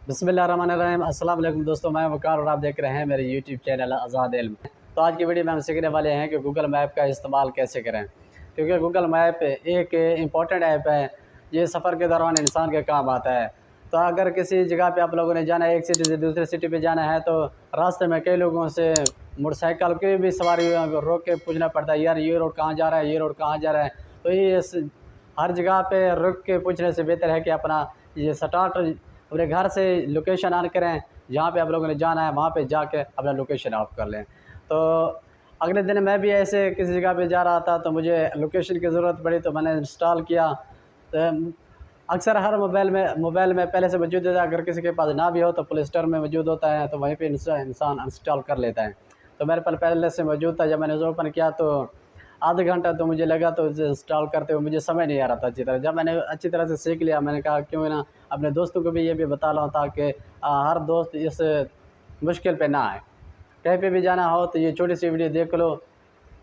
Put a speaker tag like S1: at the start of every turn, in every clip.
S1: बिस्मिल्लाहिर्रहमानिर्रहीम। अस्सलाम वालेकुम दोस्तों, मैं वकार और आप देख रहे हैं मेरे यूट्यूब चैनल आज़ाद इल्म। तो आज की वीडियो में हम सीखने वाले हैं कि गूगल मैप का इस्तेमाल कैसे करें, क्योंकि गूगल मैप एक इम्पॉर्टेंट ऐप है। ये सफ़र के दौरान इंसान के काम आता है। तो अगर किसी जगह पे आप लोगों ने जाना है, एक सिटी से दूसरे सिटी पे जाना है, तो रास्ते में कई लोगों से मोटरसाइकिल की भी सवारी रोक के पूछना पड़ता है, यार ये रोड कहाँ जा रहा है, ये रोड कहाँ जा रहा है। तो ये हर जगह पे रुक के पूछने से बेहतर है कि अपना ये स्टार्ट अपने घर से लोकेशन ऑन करें, जहाँ पे आप लोगों ने जाना है वहाँ पे जाके अपना लोकेशन ऑफ कर लें। तो अगले दिन मैं भी ऐसे किसी जगह पे जा रहा था, तो मुझे लोकेशन की ज़रूरत पड़ी, तो मैंने इंस्टॉल किया। तो अक्सर हर मोबाइल में पहले से मौजूद है, अगर किसी के पास ना भी हो तो प्ले स्टोर में मौजूद होता है, तो वहीं पे इंसान इंस्टॉल कर लेता है। तो मेरे पास पहले से मौजूद था। जब मैंने उसे ओपन किया तो आधा घंटा तो मुझे लगा, तो उसे इंस्टॉल करते हुए मुझे समझ नहीं आ रहा था अच्छी तरह। जब मैंने अच्छी तरह से सीख लिया, मैंने कहा क्यों ना अपने दोस्तों को भी ये भी बता रहा हूँ, ताकि हर दोस्त इस मुश्किल पे ना आए। कहीं पे भी जाना हो तो ये छोटी सी वीडियो देख लो,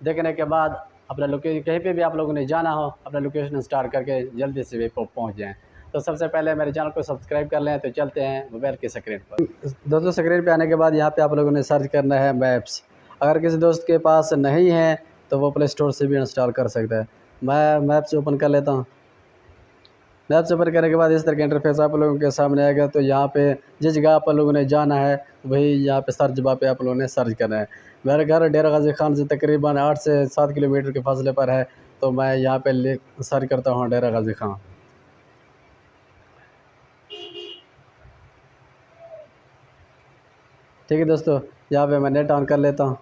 S1: देखने के बाद अपना लोकेशन, कहीं पे भी आप लोगों ने जाना हो अपना लोकेशन स्टार्ट करके जल्दी से भी पहुँच जाएँ। तो सबसे पहले मेरे चैनल को सब्सक्राइब कर लें। तो चलते हैं मोबाइल की स्क्रीन पर। दोस्तों, स्क्रीन पे आने के बाद यहाँ पे आप लोगों ने सर्च करना है मैप्स। अगर किसी दोस्त के पास नहीं है तो वो प्ले स्टोर से भी इंस्टॉल कर सकता है। मैं मैप्स ओपन कर लेता हूँ। मैप्स ओपन करने के बाद इस तरह का इंटरफेस आप लोगों के सामने आएगा। तो यहाँ पे जिस जगह आप लोगों ने जाना है वही यहाँ पे सर्च बार पे आप लोगों ने सर्च करना है। मेरा घर डेरा गाजी खान से तकरीबन 8 से 7 किलोमीटर के फासले पर है, तो मैं यहाँ पे सर्च करता हूँ डेरा गाजी खान। ठीक है दोस्तों, यहाँ पे मैं नेट ऑन कर लेता हूँ।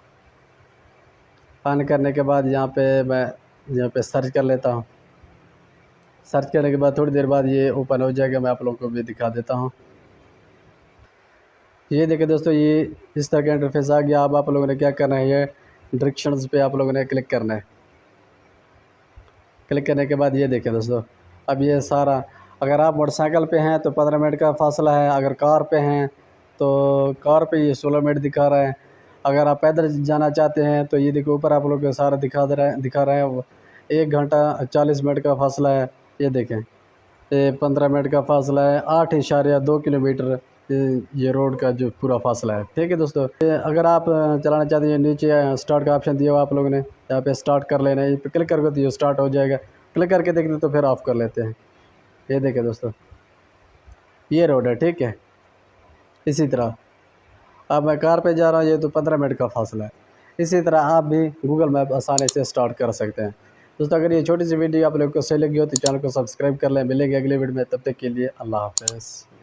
S1: ऑन करने के बाद यहाँ पे सर्च कर लेता हूँ। सर्च करने के बाद थोड़ी देर बाद ये ओपन हो जाएगा। मैं आप लोगों को भी दिखा देता हूँ। ये देखिए दोस्तों, ये इस तरह का इंटरफेस आ गया। अब आप लोगों ने क्या करना है, ये डायरेक्शंस पे आप लोगों ने क्लिक करना है। क्लिक करने के बाद ये देखिए दोस्तों, अब ये सारा, अगर आप मोटरसाइकिल पे हैं तो 15 मिनट का फासला है, अगर कार पे हैं तो कार पे ये 16 मिनट दिखा रहा है। अगर आप पैदल जाना चाहते हैं तो ये देखो ऊपर आप लोगों को सारा दिखा रहा है 1 घंटा 40 मिनट का फासला है। ये देखें, ये 15 मिनट का फासला है, 8.2 किलोमीटर ये रोड का जो पूरा फासला है। ठीक है दोस्तों, अगर आप चलाना चाहते हैं, नीचे स्टार्ट का ऑप्शन दिया हुआ आप लोगों ने, यहाँ पे स्टार्ट कर लेना है। ये पे क्लिक करके तो ये स्टार्ट हो जाएगा। क्लिक करके देखते तो फिर ऑफ कर लेते हैं। ये देखें दोस्तों, ये रोड है। ठीक है, इसी तरह अब मैं कार पे जा रहा हूँ, ये तो 15 मिनट का फासला है। इसी तरह आप भी गूगल मैप आसानी से स्टार्ट कर सकते हैं। दोस्तों, अगर ये छोटी सी वीडियो आप लोग को सही लगी हो तो चैनल को सब्सक्राइब कर लें। मिलेंगे अगले वीडियो में, तब तक के लिए अल्लाह हाफ़िज़।